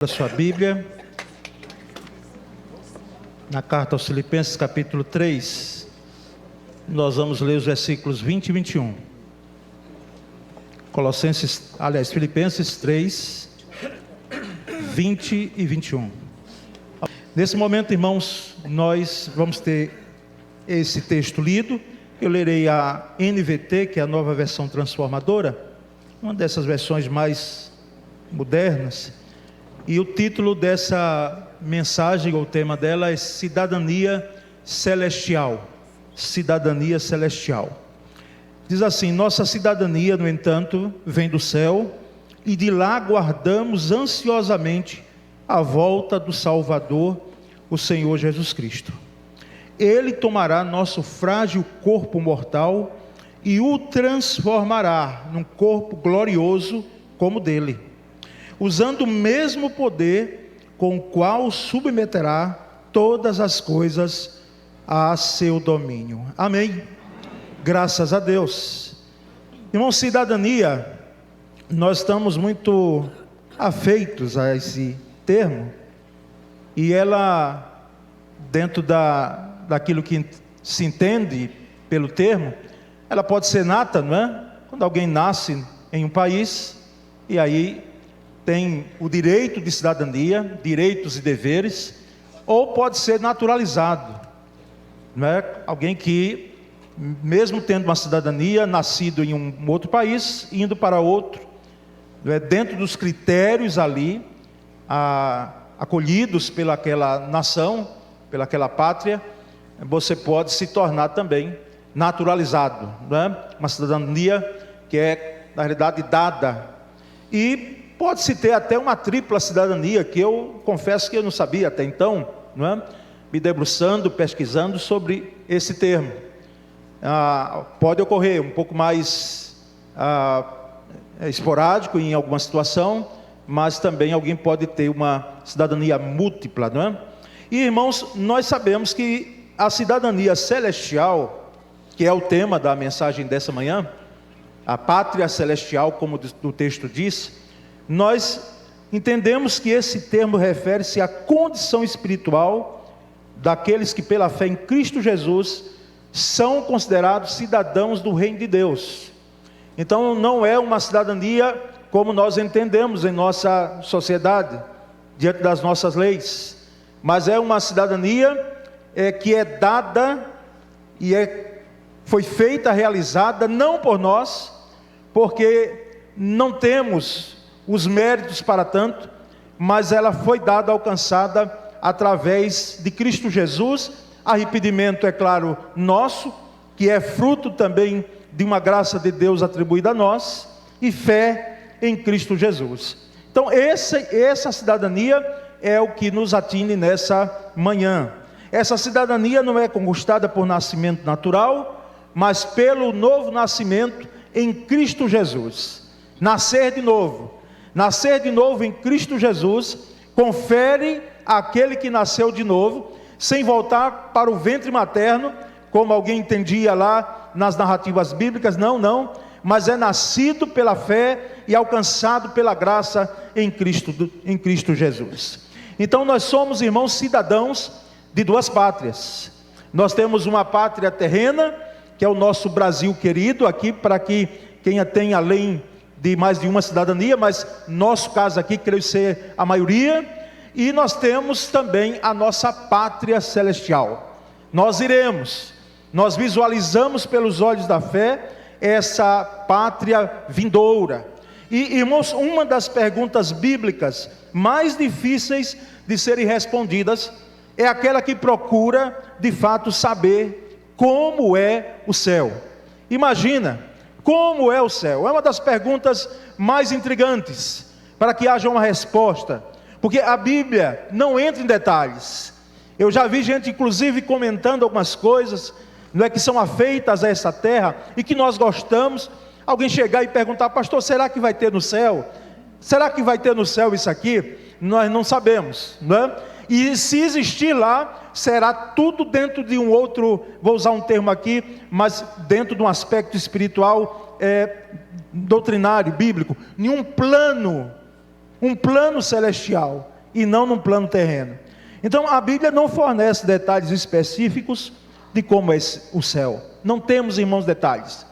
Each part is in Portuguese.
Da sua Bíblia, na carta aos Filipenses, capítulo 3, nós vamos ler os versículos 20 e 21. Filipenses 3, 20 e 21. Nesse momento, irmãos, nós vamos ter esse texto lido. Eu lerei a NVT, que é a nova versão transformadora, uma dessas versões mais modernas. E o título dessa mensagem, ou o tema dela, é Cidadania Celestial. Cidadania Celestial. Diz assim: nossa cidadania, no entanto, vem do céu, e de lá aguardamos ansiosamente a volta do Salvador, o Senhor Jesus Cristo. Ele tomará nosso frágil corpo mortal e o transformará num corpo glorioso como dele, usando o mesmo poder com o qual submeterá todas as coisas a seu domínio. Amém? Graças a Deus. Irmão, cidadania, nós estamos muito afeitos a esse termo, e ela, dentro daquilo que se entende pelo termo, ela pode ser nata, não é? Quando alguém nasce em um país, e aí tem o direito de cidadania, direitos e deveres, ou pode ser naturalizado, não é? Alguém que, mesmo tendo uma cidadania, nascido em um outro país, indo para outro, não é? Dentro dos critérios ali, acolhidos pelaquela nação, pelaquela pátria, você pode se tornar também naturalizado, não é? Uma cidadania que é, na realidade, dada. E pode-se ter até uma tripla cidadania, que eu confesso que eu não sabia até então, não é? Me debruçando, pesquisando sobre esse termo. Pode ocorrer um pouco mais esporádico em alguma situação, mas também alguém pode ter uma cidadania múltipla, não é? E, irmãos, nós sabemos que a cidadania celestial, que é o tema da mensagem dessa manhã, a pátria celestial, como o texto diz, nós entendemos que esse termo refere-se à condição espiritual daqueles que, pela fé em Cristo Jesus, são considerados cidadãos do reino de Deus. Então não é uma cidadania como nós entendemos em nossa sociedade, diante das nossas leis, mas é uma cidadania que é dada e foi feita, realizada, não por nós, porque não temos os méritos para tanto, mas ela foi dada, alcançada através de Cristo Jesus. Arrependimento, é claro, nosso, que é fruto também de uma graça de Deus atribuída a nós, e fé em Cristo Jesus. Então essa cidadania é o que nos atinge nessa manhã. Essa cidadania não é conquistada por nascimento natural, mas pelo novo nascimento em Cristo Jesus. Nascer de novo em Cristo Jesus confere àquele que nasceu de novo, sem voltar para o ventre materno, como alguém entendia lá nas narrativas bíblicas. Não, mas é nascido pela fé e alcançado pela graça em Cristo Jesus. Então nós somos, irmãos, cidadãos de duas pátrias. Nós temos uma pátria terrena, que é o nosso Brasil querido, aqui para que quem tem além de mais de uma cidadania, mas nosso caso aqui, creio ser a maioria. E nós temos também a nossa pátria celestial. Nós visualizamos pelos olhos da fé essa pátria vindoura. E, irmãos, uma das perguntas bíblicas mais difíceis de serem respondidas é aquela que procura, de fato, saber como é o céu. Imagina, como é o céu? É uma das perguntas mais intrigantes, para que haja uma resposta, porque a Bíblia não entra em detalhes. Eu já vi gente, inclusive, comentando algumas coisas, não é, que são afeitas a essa terra, e que nós gostamos. Alguém chegar e perguntar: pastor, será que vai ter no céu? Será que vai ter no céu isso aqui? Nós não sabemos, não é? E se existir lá, será tudo dentro de um outro, vou usar um termo aqui, mas dentro de um aspecto espiritual, doutrinário, bíblico, em um plano celestial. e não num plano terreno. Então a Bíblia não fornece detalhes específicos de como é o céu. Não temos, irmãos, detalhes.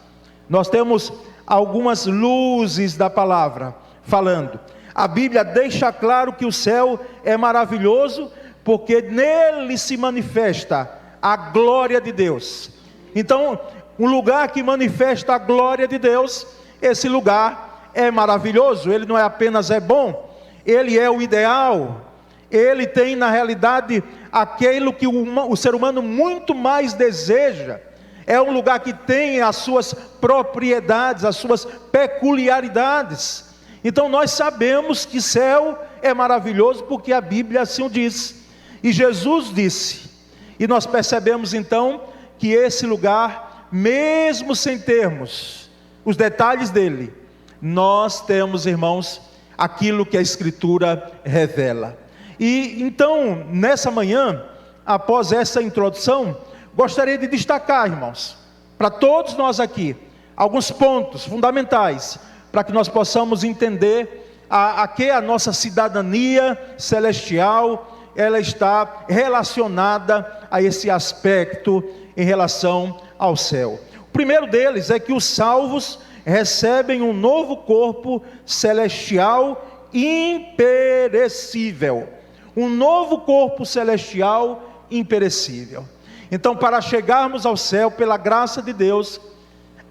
Nós temos algumas luzes da palavra falando. A Bíblia deixa claro que o céu é maravilhoso, porque nele se manifesta a glória de Deus. Então, um lugar que manifesta a glória de Deus, esse lugar é maravilhoso. Ele não é apenas bom, ele é o ideal. Ele tem, na realidade, aquilo que o ser humano muito mais deseja. É um lugar que tem as suas propriedades, as suas peculiaridades. Então nós sabemos que céu é maravilhoso, porque a Bíblia assim o diz. E Jesus disse. E nós percebemos então que esse lugar, mesmo sem termos os detalhes dele, nós temos, irmãos, aquilo que a Escritura revela. E então, nessa manhã, após essa introdução, gostaria de destacar, irmãos, para todos nós aqui, alguns pontos fundamentais, para que nós possamos entender a que a nossa cidadania celestial, ela está relacionada a esse aspecto em relação ao céu. O primeiro deles é que os salvos recebem um novo corpo celestial imperecível. Um novo corpo celestial imperecível. Então, para chegarmos ao céu, pela graça de Deus,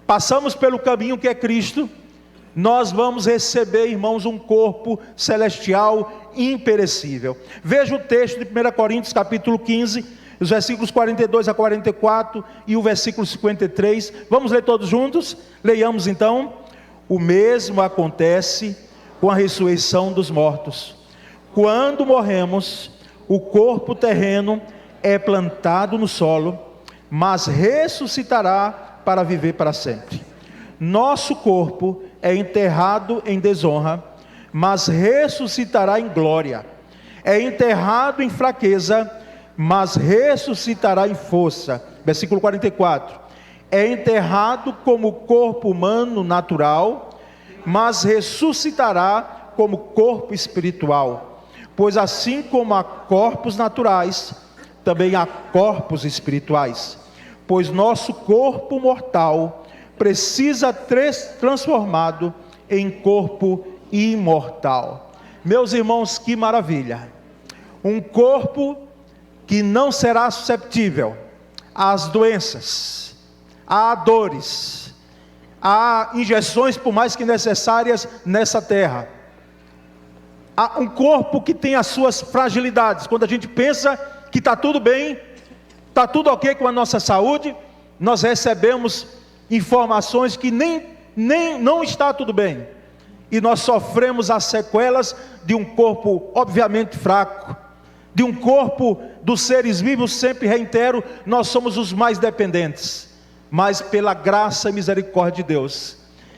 passamos pelo caminho que é Cristo, nós vamos receber, irmãos, um corpo celestial imperecível. Veja o texto de 1 Coríntios capítulo 15, os versículos 42 a 44 e o versículo 53. Vamos ler todos juntos? Leiamos então. O mesmo acontece com a ressurreição dos mortos. Quando morremos, o corpo terreno é plantado no solo, mas ressuscitará para viver para sempre. Nosso corpo é enterrado em desonra, mas ressuscitará em glória. É enterrado em fraqueza, mas ressuscitará em força. Versículo 44. É enterrado como corpo humano natural, mas ressuscitará como corpo espiritual. Pois assim como há corpos naturais, também há corpos espirituais. Pois nosso corpo mortal precisa ser transformado em corpo imortal. Meus irmãos, que maravilha! Um corpo que não será susceptível às doenças, a dores, a injeções, por mais que necessárias nessa terra. Há um corpo que tem as suas fragilidades. Quando a gente pensa que está tudo bem, está tudo ok com a nossa saúde, nós recebemos informações que não está tudo bem, e nós sofremos as sequelas de um corpo obviamente fraco, de um corpo dos seres vivos. Sempre reitero, nós somos os mais dependentes, mas pela graça e misericórdia de Deus,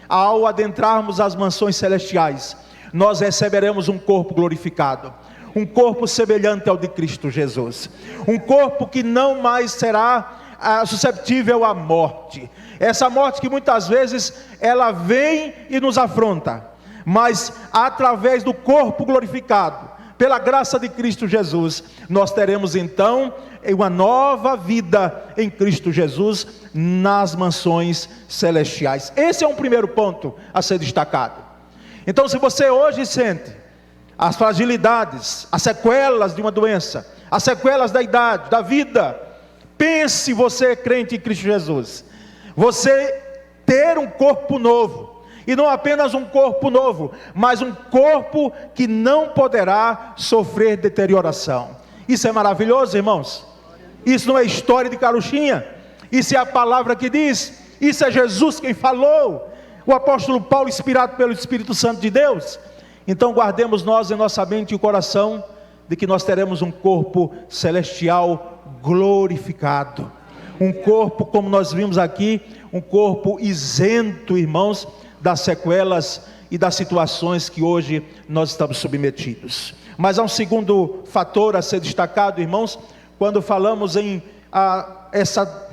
ao adentrarmos as mansões celestiais, nós receberemos um corpo glorificado, um corpo semelhante ao de Cristo Jesus, um corpo que não mais será susceptível à morte. Essa morte que muitas vezes ela vem e nos afronta, mas através do corpo glorificado, pela graça de Cristo Jesus, nós teremos então uma nova vida em Cristo Jesus nas mansões celestiais. Esse é um primeiro ponto a ser destacado. Então, se você hoje sente as fragilidades, as sequelas de uma doença, as sequelas da idade, da vida, pense, você crente em Cristo Jesus, você ter um corpo novo, e não apenas um corpo novo, mas um corpo que não poderá sofrer deterioração. Isso é maravilhoso, irmãos. Isso não é história de carochinha, isso é a palavra que diz, isso é Jesus quem falou, o apóstolo Paulo, inspirado pelo Espírito Santo de Deus. Então guardemos nós em nossa mente e o coração, de que nós teremos um corpo celestial glorificado, um corpo, como nós vimos aqui, um corpo isento, irmãos, das sequelas e das situações que hoje nós estamos submetidos. Mas há um segundo fator a ser destacado, irmãos, quando falamos em essa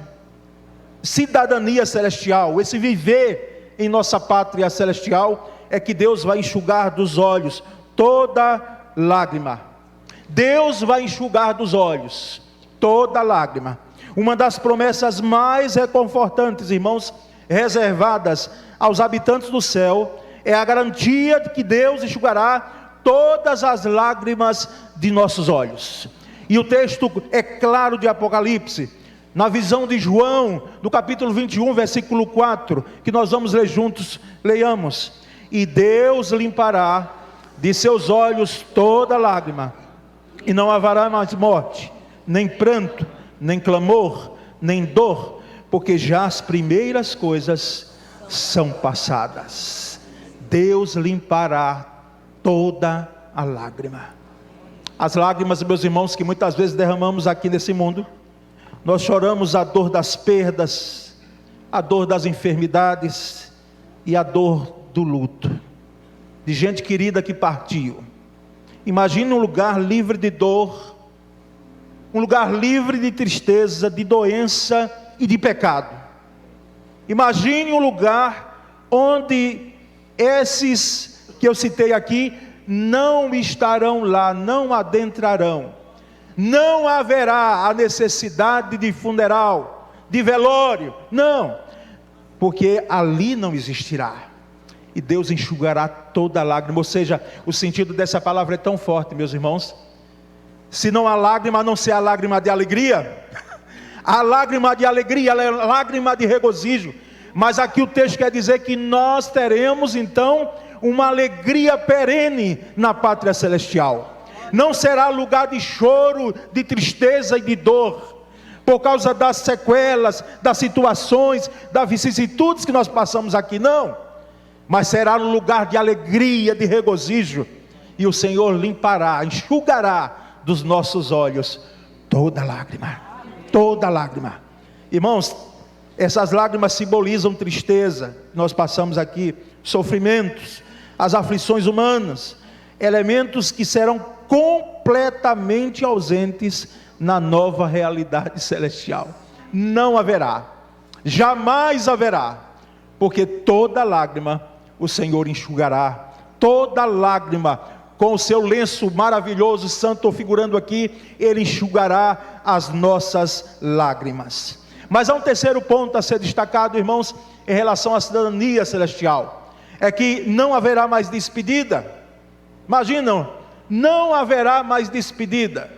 cidadania celestial, esse viver em nossa pátria celestial, é que Deus vai enxugar dos olhos toda lágrima, Deus vai enxugar dos olhos toda lágrima. Uma das promessas mais reconfortantes, irmãos, reservadas aos habitantes do céu, é a garantia de que Deus enxugará todas as lágrimas de nossos olhos. E o texto é claro de Apocalipse, na visão de João, do capítulo 21, versículo 4, que nós vamos ler juntos. Leiamos: e Deus limpará de seus olhos toda lágrima, e não haverá mais morte, nem pranto, nem clamor, nem dor, porque já as primeiras coisas são passadas. Deus limpará toda a lágrima. As lágrimas, meus irmãos, que muitas vezes derramamos aqui nesse mundo, nós choramos a dor das perdas, a dor das enfermidades e a dor do luto, de gente querida que partiu. Imagine um lugar livre de dor, um lugar livre de tristeza, de doença e de pecado. Imagine um lugar onde esses que eu citei aqui não estarão lá, não adentrarão. Não haverá a necessidade de funeral, de velório, não, porque ali não existirá. E Deus enxugará toda lágrima. Ou seja, o sentido dessa palavra é tão forte, meus irmãos. Se não há lágrima, a não ser a lágrima de alegria, a lágrima de alegria, ela é lágrima de regozijo. Mas aqui o texto quer dizer que nós teremos então uma alegria perene na pátria celestial. Não será lugar de choro, de tristeza e de dor, por causa das sequelas, das situações, das vicissitudes que nós passamos aqui, não. Mas será um lugar de alegria, de regozijo. E o Senhor limpará, enxugará dos nossos olhos toda lágrima, toda lágrima. Irmãos, essas lágrimas simbolizam tristeza, nós passamos aqui, sofrimentos, as aflições humanas, elementos que serão completamente ausentes na nova realidade celestial. Não haverá, jamais haverá, porque toda lágrima o Senhor enxugará, toda lágrima, com o seu lenço maravilhoso, santo, figurando aqui, Ele enxugará as nossas lágrimas. Mas há um terceiro ponto a ser destacado, irmãos, em relação à cidadania celestial, é que não haverá mais despedida. Imaginam, não haverá mais despedida.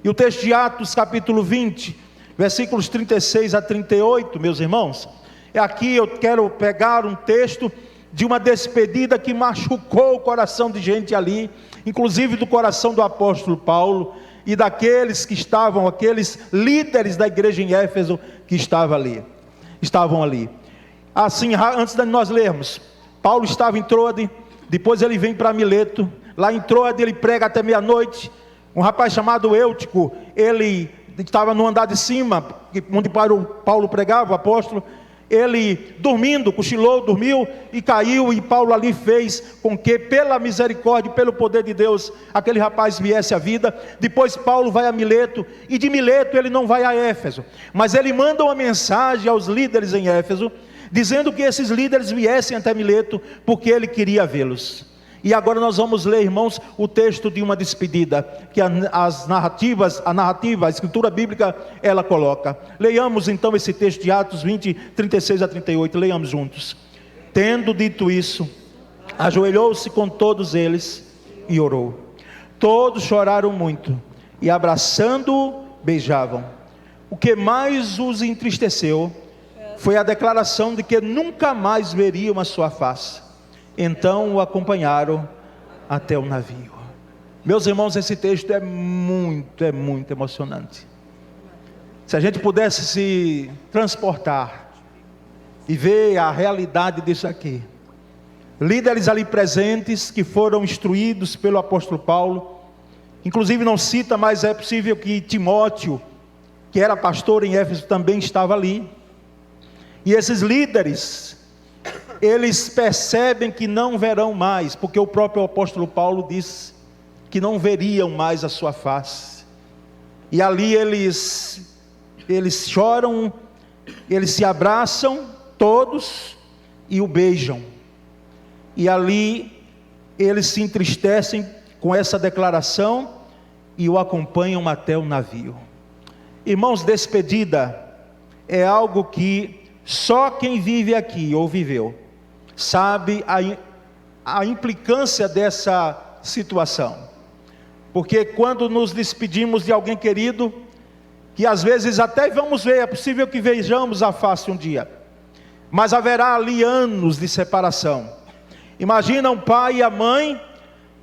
E o texto de Atos capítulo 20, versículos 36 a 38, meus irmãos, aqui eu quero pegar um texto de uma despedida que machucou o coração de gente ali, inclusive do coração do apóstolo Paulo e daqueles que estavam, aqueles líderes da igreja em Éfeso que estavam ali. Assim, antes de nós lermos, Paulo estava em Troade, depois ele vem para Mileto. Lá em Troade ele prega até meia-noite. Um rapaz chamado Eutico, ele estava no andar de cima, onde Paulo pregava, o apóstolo. Ele dormindo, cochilou, dormiu e caiu, e Paulo ali fez com que, pela misericórdia e pelo poder de Deus, aquele rapaz viesse à vida. Depois Paulo vai a Mileto, e de Mileto ele não vai a Éfeso, mas ele manda uma mensagem aos líderes em Éfeso, dizendo que esses líderes viessem até Mileto, porque ele queria vê-los. E agora nós vamos ler, irmãos, o texto de uma despedida, que a narrativa, a escritura bíblica, ela coloca. Leiamos então esse texto de Atos 20, 36 a 38, leiamos juntos. Tendo dito isso, ajoelhou-se com todos eles e orou. Todos choraram muito, e abraçando-o, beijavam. O que mais os entristeceu foi a declaração de que nunca mais veriam a sua face. Então o acompanharam até o navio. Meus irmãos, esse texto é muito emocionante. Se a gente pudesse se transportar e ver a realidade disso aqui, líderes ali presentes que foram instruídos pelo apóstolo Paulo, inclusive não cita, mas é possível que Timóteo, que era pastor em Éfeso, também estava ali. E esses líderes, eles percebem que não verão mais, porque o próprio apóstolo Paulo disse que não veriam mais a sua face. E ali eles choram, eles se abraçam todos e o beijam. E ali eles se entristecem com essa declaração e o acompanham até o navio. Irmãos, despedida é algo que só quem vive aqui ou viveu sabe a implicância dessa situação. Porque quando nos despedimos de alguém querido, que às vezes até vamos ver, é possível que vejamos a face um dia, mas haverá ali anos de separação. Imagina um pai e a mãe,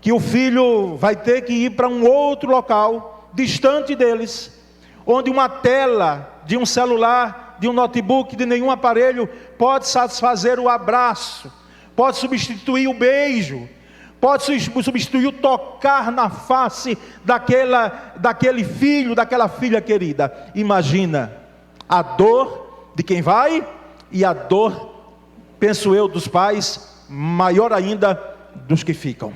que o filho vai ter que ir para um outro local, distante deles, onde uma tela de um celular, de um notebook, de nenhum aparelho, pode satisfazer o abraço, pode substituir o beijo, pode substituir o tocar na face daquele filho, daquela filha querida. Imagina a dor de quem vai, e a dor, penso eu, dos pais, maior ainda dos que ficam.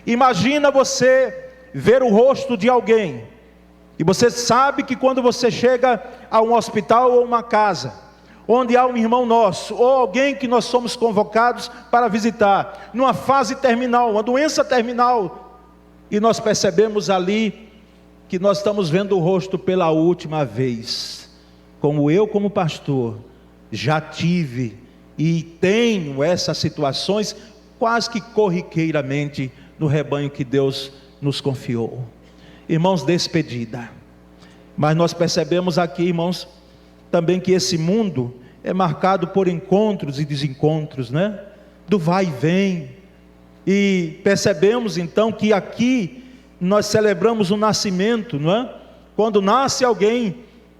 Imagina você ver o rosto de alguém, e você sabe que quando você chega a um hospital ou uma casa, onde há um irmão nosso, ou alguém que nós somos convocados para visitar, numa fase terminal, uma doença terminal, e nós percebemos ali, que nós estamos vendo o rosto pela última vez, como eu como pastor, já tive, e tenho essas situações, quase que corriqueiramente, no rebanho que Deus nos confiou. Irmãos, despedida. Mas nós percebemos aqui, irmãos, também que esse mundo é marcado por encontros e desencontros, né? Do vai e vem. E percebemos então que aqui nós celebramos o nascimento, não é? Quando nasce alguém,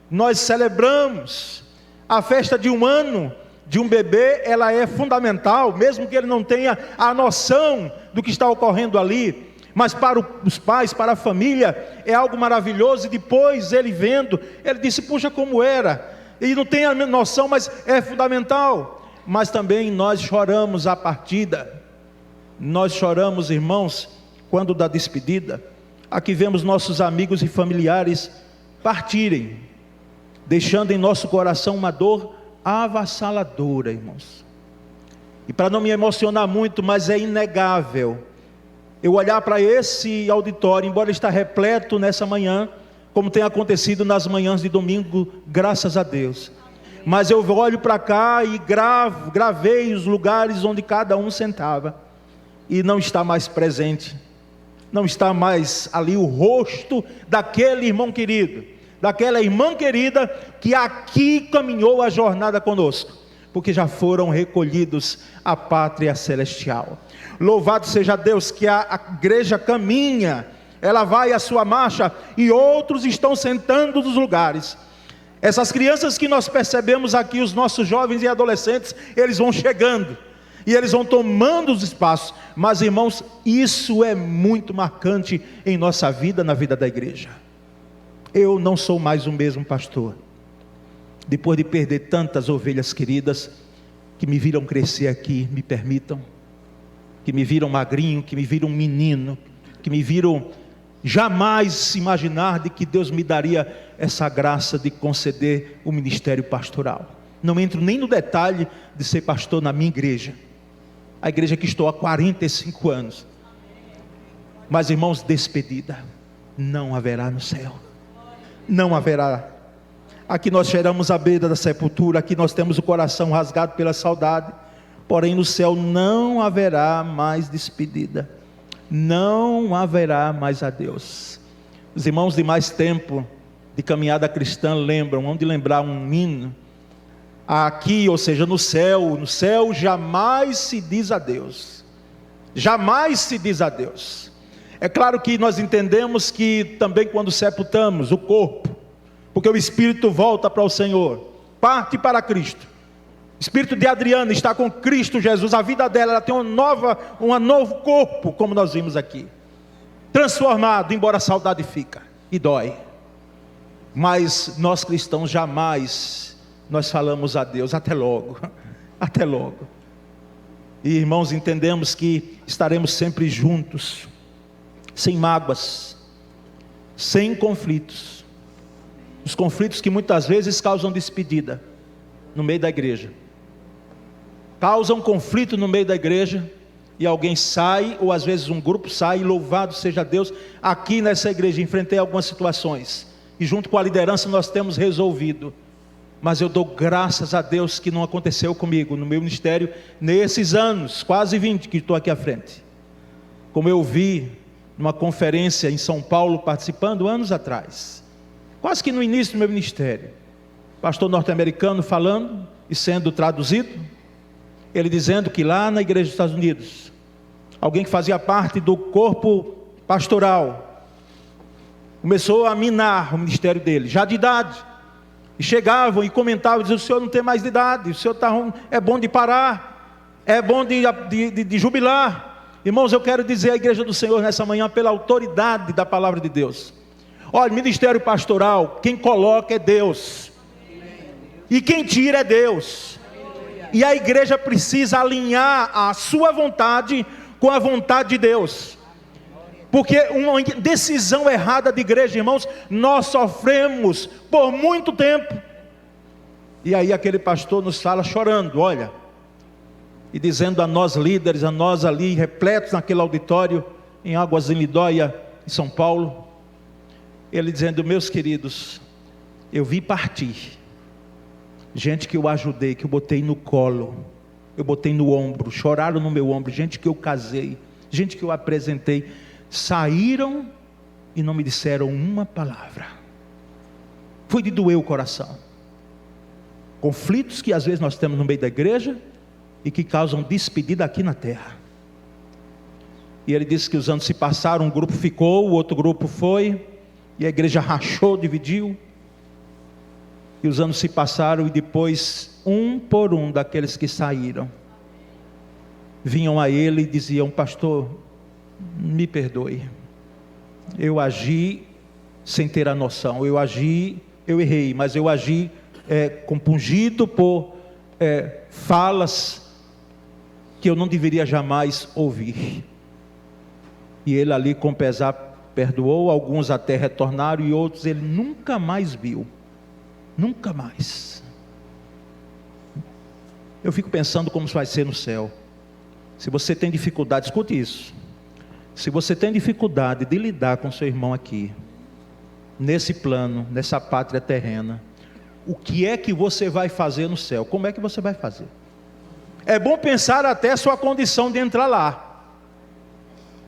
nós celebramos. A festa de um ano, de um bebê, ela é fundamental, mesmo que ele não tenha a noção do que está ocorrendo ali. Mas para os pais, para a família, é algo maravilhoso. E depois ele vendo, ele disse, puxa, como era. E não tem a noção, mas é fundamental. Mas também nós choramos a partida. Nós choramos, irmãos, quando da despedida. Aqui vemos nossos amigos e familiares partirem, deixando em nosso coração uma dor avassaladora, irmãos. E para não me emocionar muito, mas é inegável eu olhar para esse auditório, embora está repleto nessa manhã, como tem acontecido nas manhãs de domingo, graças a Deus. Mas eu olho para cá e gravei os lugares onde cada um sentava, e não está mais presente, não está mais ali o rosto daquele irmão querido, daquela irmã querida que aqui caminhou a jornada conosco, porque já foram recolhidos à pátria celestial. Louvado seja Deus que a igreja caminha, ela vai à sua marcha, e outros estão sentando nos lugares. Essas crianças que nós percebemos aqui, os nossos jovens e adolescentes, eles vão chegando, e eles vão tomando os espaços. Mas irmãos, isso é muito marcante em nossa vida, na vida da igreja. Eu não sou mais o mesmo pastor, depois de perder tantas ovelhas queridas, que me viram crescer aqui, me permitam, que me viram magrinho, que me viram menino, que me viram jamais imaginar de que Deus me daria essa graça de conceder o ministério pastoral. Não entro nem no detalhe de ser pastor na minha igreja, a igreja que estou há 45 anos. Mas irmãos, despedida não haverá no céu, não haverá. Aqui nós cheiramos a beira da sepultura, aqui nós temos o coração rasgado pela saudade, porém no céu não haverá mais despedida, não haverá mais adeus. Os irmãos de mais tempo de caminhada cristã lembram, onde lembrar um hino, aqui, ou seja, no céu jamais se diz adeus, jamais se diz adeus. É claro que nós entendemos que também quando sepultamos o corpo, porque o espírito volta para o Senhor, parte para Cristo. O espírito de Adriana está com Cristo Jesus, a vida dela, ela tem um novo corpo, como nós vimos aqui, transformado, embora a saudade fica e dói. Mas nós cristãos jamais nós falamos a Deus, até logo, até logo. E irmãos, entendemos que estaremos sempre juntos, sem mágoas, sem conflitos. Os conflitos que muitas vezes causam despedida no meio da igreja, causam conflito no meio da igreja, e alguém sai, ou às vezes um grupo sai, e louvado seja Deus, aqui nessa igreja enfrentei algumas situações, e junto com a liderança nós temos resolvido, mas eu dou graças a Deus que não aconteceu comigo, no meu ministério, nesses anos, quase 20 que estou aqui à frente, como eu vi numa conferência em São Paulo, participando anos atrás, quase que no início do meu ministério, pastor norte-americano falando, e sendo traduzido, ele dizendo que lá na igreja dos Estados Unidos, alguém que fazia parte do corpo pastoral, começou a minar o ministério dele, já de idade, e chegavam e comentavam, diziam: o senhor não tem mais de idade, o senhor é bom de parar, é bom de jubilar. Irmãos, eu quero dizer à igreja do Senhor nessa manhã, pela autoridade da palavra de Deus, olha, ministério pastoral, quem coloca é Deus, e quem tira é Deus, e a igreja precisa alinhar a sua vontade com a vontade de Deus, porque uma decisão errada de igreja, irmãos, nós sofremos por muito tempo. E aí aquele pastor nos fala chorando, olha, e dizendo a nós líderes, a nós ali repletos naquele auditório em Águas de Lindóia, em São Paulo, ele dizendo: meus queridos, eu vi partir gente que eu ajudei, que eu botei no colo, eu botei no ombro, choraram no meu ombro, gente que eu casei, gente que eu apresentei, saíram e não me disseram uma palavra. Foi de doer o coração. Conflitos que às vezes nós temos no meio da igreja e que causam despedida aqui na terra. E ele disse que os anos se passaram, um grupo ficou, o outro grupo foi, e a igreja rachou, dividiu, e os anos se passaram, e depois, um por um daqueles que saíram, vinham a ele e diziam: pastor, me perdoe, eu agi sem ter a noção, eu errei, mas eu agi compungido por falas que eu não deveria jamais ouvir. E ele ali com pesar perdoou, alguns até retornaram, e outros ele nunca mais viu, nunca mais. Eu fico pensando como vai ser no céu. Se você tem dificuldade, escute isso, se você tem dificuldade de lidar com seu irmão aqui, nesse plano, nessa pátria terrena, o que é que você vai fazer no céu? Como é que você vai fazer? É bom pensar até a sua condição de entrar lá,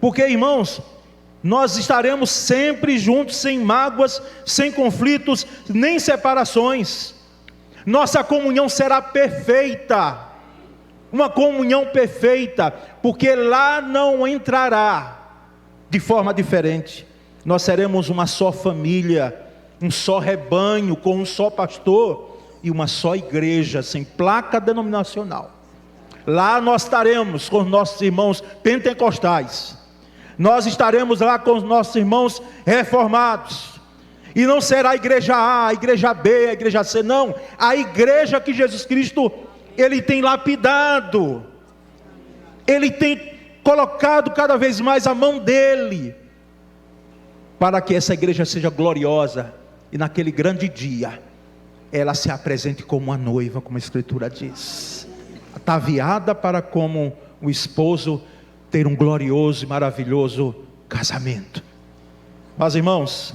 porque, irmãos, nós estaremos sempre juntos, sem mágoas, sem conflitos, nem separações. Nossa comunhão será perfeita, uma comunhão perfeita, porque lá não entrará de forma diferente. Nós seremos uma só família, um só rebanho, com um só pastor e uma só igreja, sem placa denominacional. Lá nós estaremos com os nossos irmãos pentecostais, nós estaremos lá com os nossos irmãos reformados, e não será a igreja A, a igreja B, a igreja C, não, a igreja que Jesus Cristo, Ele tem lapidado, Ele tem colocado cada vez mais a mão dEle, para que essa igreja seja gloriosa, e naquele grande dia, ela se apresente como uma noiva, como a Escritura diz, ataviada para como o esposo ter um glorioso e maravilhoso casamento. Mas, irmãos,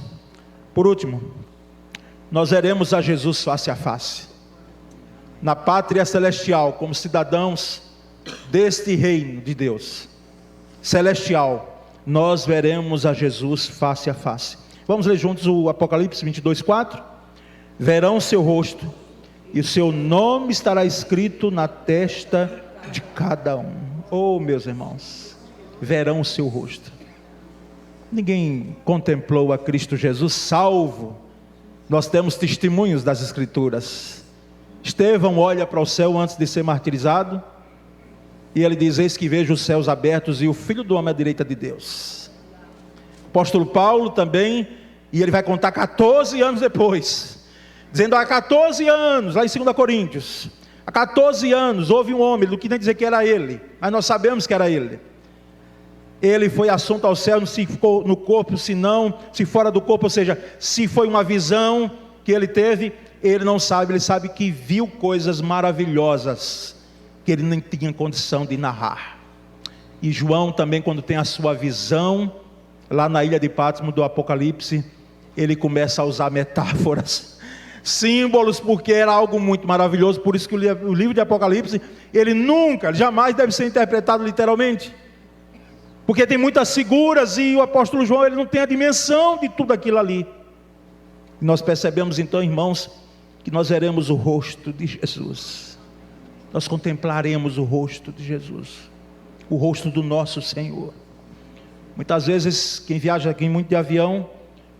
por último, nós veremos a Jesus face a face, na pátria celestial, como cidadãos deste reino de Deus celestial, nós veremos a Jesus face a face. Vamos ler juntos o Apocalipse 22:4. Verão o seu rosto, e o seu nome estará escrito na testa de cada um. Oh, meus irmãos, verão o seu rosto. Ninguém contemplou a Cristo Jesus, salvo, nós temos testemunhos das Escrituras. Estevão olha para o céu antes de ser martirizado, e ele diz: eis que vejo os céus abertos e o Filho do Homem à direita de Deus. Apóstolo Paulo também, e ele vai contar 14 anos depois, dizendo: há 14 anos, lá em 2 Coríntios, há 14 anos houve um homem, não queria dizer que era ele, mas nós sabemos que era ele. Ele foi assunto ao céu, se ficou no corpo, se não, se fora do corpo, ou seja, se foi uma visão que ele teve, ele não sabe, ele sabe que viu coisas maravilhosas, que ele nem tinha condição de narrar. E João também, quando tem a sua visão, lá na ilha de Patmos do Apocalipse, ele começa a usar metáforas, símbolos, porque era algo muito maravilhoso. Por isso que o livro de Apocalipse, ele nunca, jamais deve ser interpretado literalmente, porque tem muitas figuras, e o apóstolo João, ele não tem a dimensão de tudo aquilo ali. E nós percebemos então, irmãos, que nós veremos o rosto de Jesus, nós contemplaremos o rosto de Jesus, o rosto do nosso Senhor. Muitas vezes, quem viaja aqui muito de avião,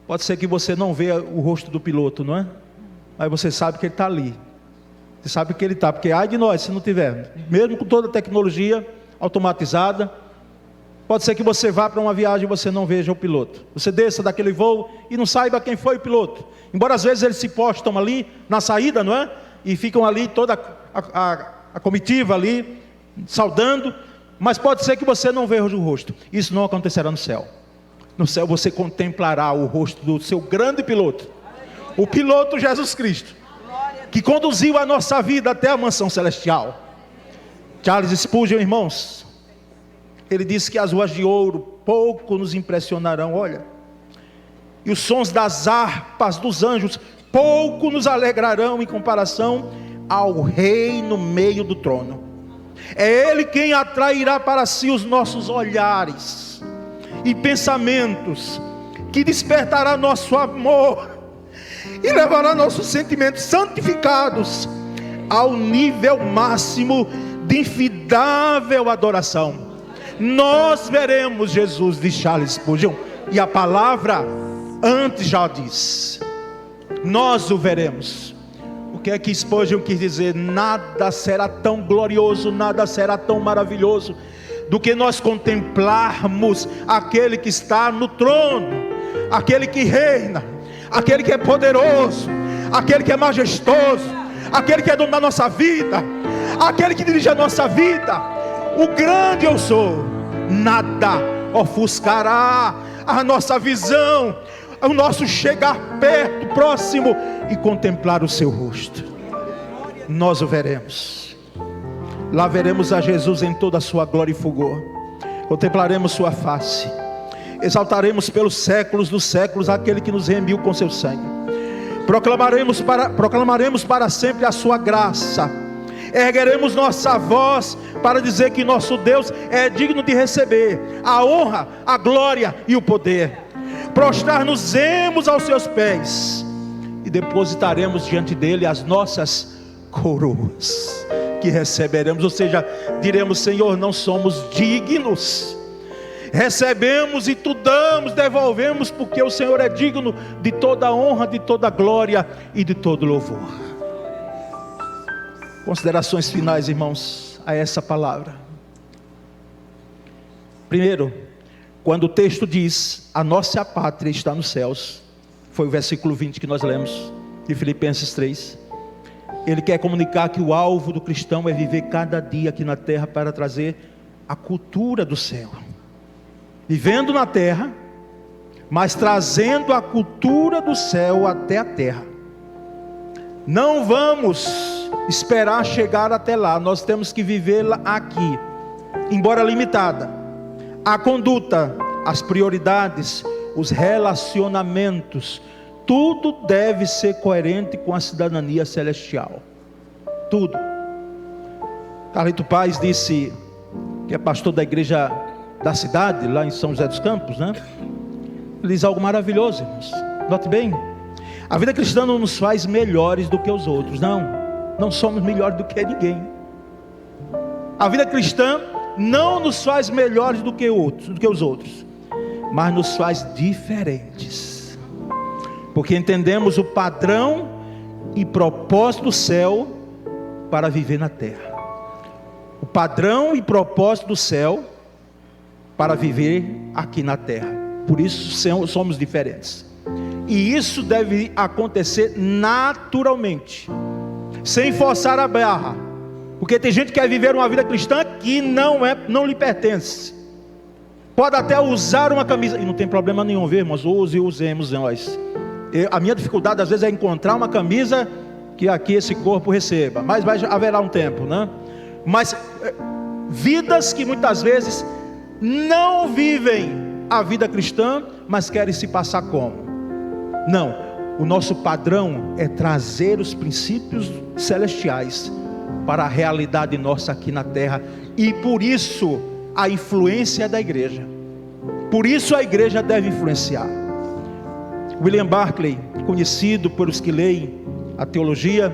pode ser que você não vê o rosto do piloto, não é? Mas você sabe que ele está ali, você sabe que ele está, porque ai de nós se não tiver, mesmo com toda a tecnologia automatizada, pode ser que você vá para uma viagem e você não veja o piloto, você desça daquele voo e não saiba quem foi o piloto, embora às vezes eles se postam ali na saída, não é? E ficam ali toda a comitiva ali, saudando, mas pode ser que você não veja o rosto. Isso não acontecerá no céu. No céu você contemplará o rosto do seu grande piloto, o piloto Jesus Cristo, que conduziu a nossa vida até a mansão celestial. Charles Spurgeon, irmãos, ele disse que as ruas de ouro pouco nos impressionarão, olha, e os sons das harpas dos anjos pouco nos alegrarão em comparação ao rei no meio do trono. É ele quem atrairá para si os nossos olhares e pensamentos, que despertará nosso amor e levará nossos sentimentos santificados ao nível máximo de infindável adoração. Nós veremos Jesus, de Charles Spurgeon, e a palavra antes já diz, nós o veremos. O que é que Spurgeon quis dizer? Nada será tão glorioso, nada será tão maravilhoso do que nós contemplarmos aquele que está no trono, aquele que reina, aquele que é poderoso, aquele que é majestoso, aquele que é dono da nossa vida, aquele que dirige a nossa vida, o grande eu sou. Nada ofuscará a nossa visão, o nosso chegar perto, próximo e contemplar o seu rosto. Nós o veremos. Lá veremos a Jesus em toda a sua glória e fulgor. Contemplaremos sua face. Exaltaremos pelos séculos dos séculos aquele que nos remiu com seu sangue. Proclamaremos para sempre a sua graça. Ergueremos nossa voz para dizer que nosso Deus é digno de receber a honra, a glória e o poder. Prostrar-nos-emos aos seus pés e depositaremos diante dele as nossas coroas que receberemos, ou seja, diremos: Senhor, não somos dignos, recebemos e tu damos, devolvemos, porque o Senhor é digno de toda a honra, de toda a glória e de todo louvor. Considerações finais, irmãos, a essa palavra. Primeiro, quando o texto diz: a nossa pátria está nos céus, foi o versículo 20 que nós lemos, de Filipenses 3. Ele quer comunicar que o alvo do cristão é viver cada dia aqui na terra para trazer a cultura do céu. Vivendo na terra, mas trazendo a cultura do céu até a terra. Não vamos esperar chegar até lá, nós temos que vivê-la aqui, embora limitada. A conduta, as prioridades, os relacionamentos, tudo deve ser coerente com a cidadania celestial. Tudo. Carlito Paz disse, que é pastor da igreja da cidade, lá em São José dos Campos, né? Ele diz algo maravilhoso, irmãos. Note bem, a vida cristã não nos faz melhores do que os outros. Não somos melhores do que ninguém. A vida cristã não nos faz melhores do que os outros, mas nos faz diferentes, porque entendemos o padrão e propósito do céu para viver na terra. O padrão e propósito do céu para viver aqui na terra. Por isso somos diferentes. E isso deve acontecer naturalmente, sem forçar a barra. Porque tem gente que quer viver uma vida cristã que não lhe pertence. Pode até usar uma camisa, e não tem problema nenhum, ver, irmãos, usemos nós. A minha dificuldade às vezes é encontrar uma camisa que aqui esse corpo receba, mas haverá um tempo, né? Mas vidas que muitas vezes não vivem a vida cristã, mas querem se passar como? Não, o nosso padrão é trazer os princípios celestiais para a realidade nossa aqui na terra, e por isso a influência da igreja. Por isso a igreja deve influenciar. William Barclay, conhecido por os que leem a teologia,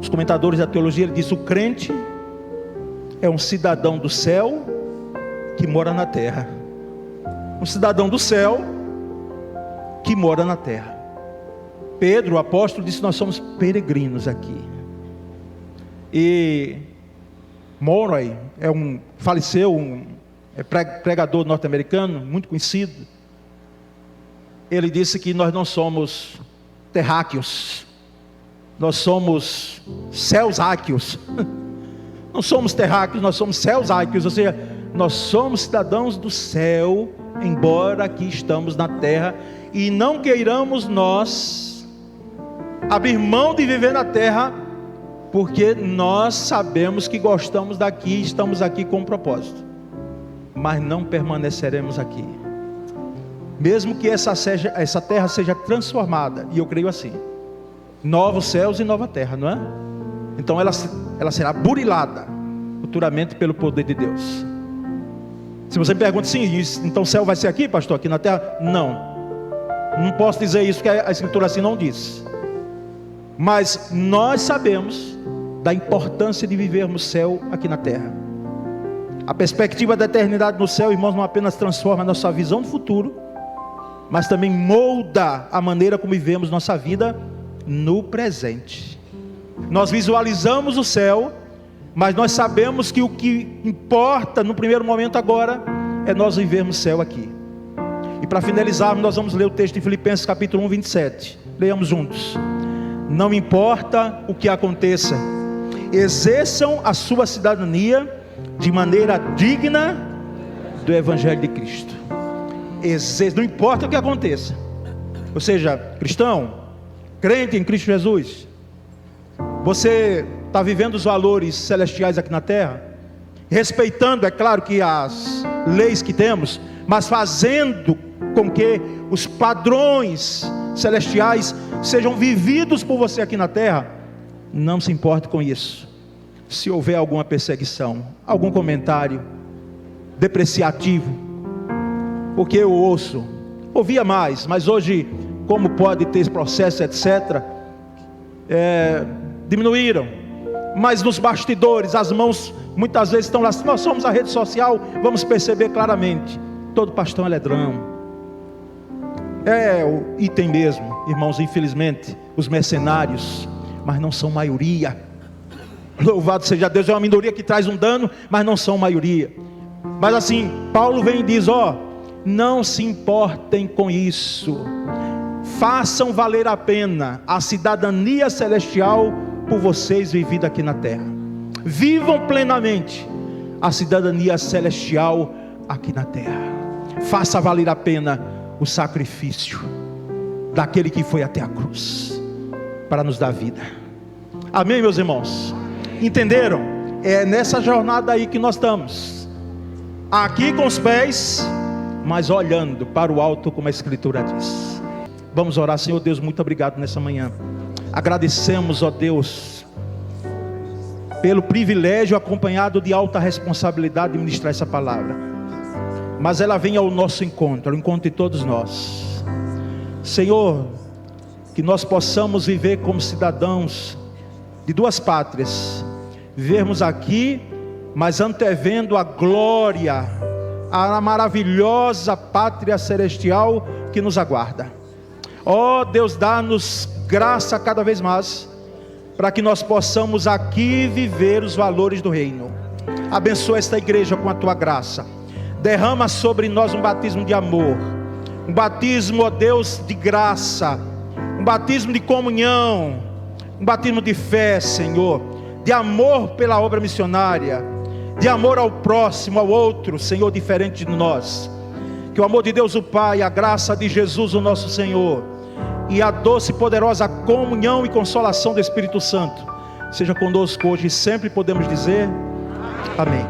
os comentadores da teologia, ele diz: o crente é um cidadão do céu que mora na terra. Um cidadão do céu que mora na terra. Pedro, o apóstolo, disse: nós somos peregrinos aqui. E Murray faleceu um pregador norte-americano, muito conhecido. Ele disse que nós não somos terráqueos, nós somos céus-áqueos. Não somos terráqueos, nós somos céus-áqueos, ou seja, nós somos cidadãos do céu, embora aqui estamos na terra, e não queiramos nós abrir mão de viver na terra, porque nós sabemos que gostamos daqui, estamos aqui com um propósito, mas não permaneceremos aqui, mesmo que essa terra seja transformada, e eu creio assim, novos céus e nova terra, não é? Então ela será burilada futuramente pelo poder de Deus. Se você me pergunta, sim, então o céu vai ser aqui, pastor, aqui na terra? Não posso dizer isso, porque a escritura assim não diz. Mas nós sabemos da importância de vivermos céu aqui na terra. A perspectiva da eternidade no céu, irmãos, não apenas transforma a nossa visão do futuro, mas também molda a maneira como vivemos nossa vida no presente. Nós visualizamos o céu, mas nós sabemos que o que importa no primeiro momento agora é nós vivermos céu aqui. E para finalizarmos, nós vamos ler o texto de Filipenses capítulo 1, 27. Leiamos juntos. Não importa o que aconteça, exerçam a sua cidadania de maneira digna do Evangelho de Cristo. Não importa o que aconteça. Ou seja, cristão, crente em Cristo Jesus, você está vivendo os valores celestiais aqui na terra, respeitando, é claro, que as leis que temos, mas fazendo com que os padrões celestiais sejam vividos por você aqui na terra. Não se importe com isso. Se houver alguma perseguição, algum comentário depreciativo, porque eu ouvia mais, mas hoje, como pode ter esse processo, etc., diminuíram. Mas nos bastidores, as mãos muitas vezes estão lá. Se nós somos a rede social, vamos perceber claramente: todo pastor é ladrão. E tem mesmo, irmãos, infelizmente, os mercenários, mas não são maioria. Louvado seja Deus, é uma minoria que traz um dano, mas não são maioria. Mas assim, Paulo vem e diz: não se importem com isso, façam valer a pena a cidadania celestial por vocês vivida aqui na terra. Vivam plenamente a cidadania celestial aqui na terra. Faça valer a pena o sacrifício daquele que foi até a cruz para nos dar vida. Amém, meus irmãos? Entenderam? É nessa jornada aí que nós estamos, aqui com os pés, mas olhando para o alto, como a escritura diz. Vamos orar. Senhor Deus, muito obrigado nessa manhã. Agradecemos, ó Deus, pelo privilégio acompanhado de alta responsabilidade de ministrar essa palavra, mas ela vem ao nosso encontro, ao encontro de todos nós. Senhor, que nós possamos viver como cidadãos de duas pátrias, vivermos aqui, mas antevendo a glória, a maravilhosa pátria celestial que nos aguarda. Ó Deus, dá-nos graça cada vez mais, para que nós possamos aqui viver os valores do reino. Abençoa esta igreja com a tua graça. Derrama sobre nós um batismo de amor, um batismo, ó Deus, de graça, um batismo de comunhão, um batismo de fé, Senhor, de amor pela obra missionária, de amor ao próximo, ao outro, Senhor, diferente de nós. Que o amor de Deus o Pai, a graça de Jesus o nosso Senhor, e a doce e poderosa comunhão e consolação do Espírito Santo seja conosco hoje e sempre. Podemos dizer amém.